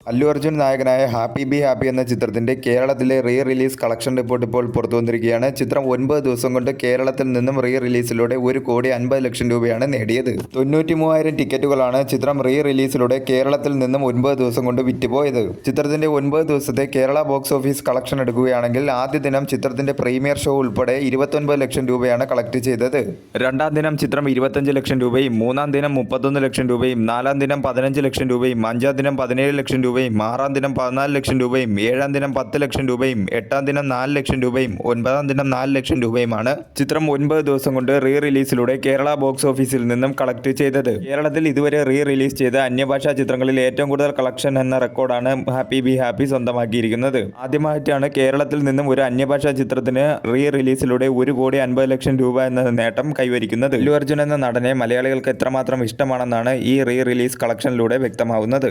അല്ലു അർജുൻ നായകനായ happy be happy എന്ന ചിത്രത്തിന്റെ കേരളത്തിലെ റീ റിലീസ് കളക്ഷൻ റിപ്പോർട്ട് ഇപ്പോൾ പുറത്തു വന്നിരിക്കുകയാണ്. ചിത്രം 9 ദിവസം കൊണ്ട് കേരളത്തിൽ നിന്നും റീ റിലീസിലൂടെ 1,50,00,000 രൂപയാണ് നേടിയത്. 93,000 ടിക്കറ്റുകളാണ് ചിത്രം റീ റിലീസിലൂടെ കേരളത്തിൽ നിന്നും 9 ദിവസം കൊണ്ട് വിറ്റുപോയത്. ചിത്രത്തിന്റെ 9 ദിവസത്തെ കേരള ബോക്സ് ഓഫീസ് കളക്ഷൻ എടുക്കുകയാണെങ്കിൽ ആദ്യ ദിനം ചിത്രത്തിന്റെ പ്രീമിയർ ഷോ ഉൾപ്പെടെ 29 ലക്ഷം രൂപയാണ് കളക്ട് ചെയ്തത്. രണ്ടാം ദിനം ചിത്രം 25 ലക്ഷം രൂപയും, മൂന്നാം ദിനം 31 ലക്ഷം രൂപയും, നാലാം ദിനം 15 ലക്ഷം രൂപയും, അഞ്ചാം ദിനം 17 ലക്ഷം രൂപയും, ആറാം ദിനം 14 ലക്ഷം രൂപയും, ഏഴാം ദിനം 10 ലക്ഷം രൂപയും, എട്ടാം ദിനം 4 ലക്ഷം രൂപയും, ഒൻപതാം ദിനം 4 ലക്ഷം രൂപയുമാണ് ചിത്രം 9 ദിവസം കൊണ്ട് റീ റിലീസിലൂടെ കേരള ബോക്സ് ഓഫീസിൽ നിന്നും കളക്ട് ചെയ്തത്. കേരളത്തിൽ ഇതുവരെ റീ റിലീസ് ചെയ്ത അന്യഭാഷാ ചിത്രങ്ങളിൽ ഏറ്റവും കൂടുതൽ കളക്ഷൻ എന്ന റെക്കോർഡാണ് ഹാപ്പി ബി ഹാപ്പി സ്വന്തമാക്കിയിരിക്കുന്നത്. ആദ്യമായിട്ടാണ് കേരളത്തിൽ നിന്നും ഒരു അന്യഭാഷാ ചിത്രത്തിന് റീ റിലീസിലൂടെ 1,50,00,000 രൂപ എന്ന നേട്ടം കൈവരിക്കുന്നത്. അല്ലു അർജുൻ എന്ന നടനെ മലയാളികൾക്ക് എത്രമാത്രം ഇഷ്ടമാണെന്നാണ് ഈ റീ റിലീസ് കളക്ഷനിലൂടെ വ്യക്തമാവുന്നത്.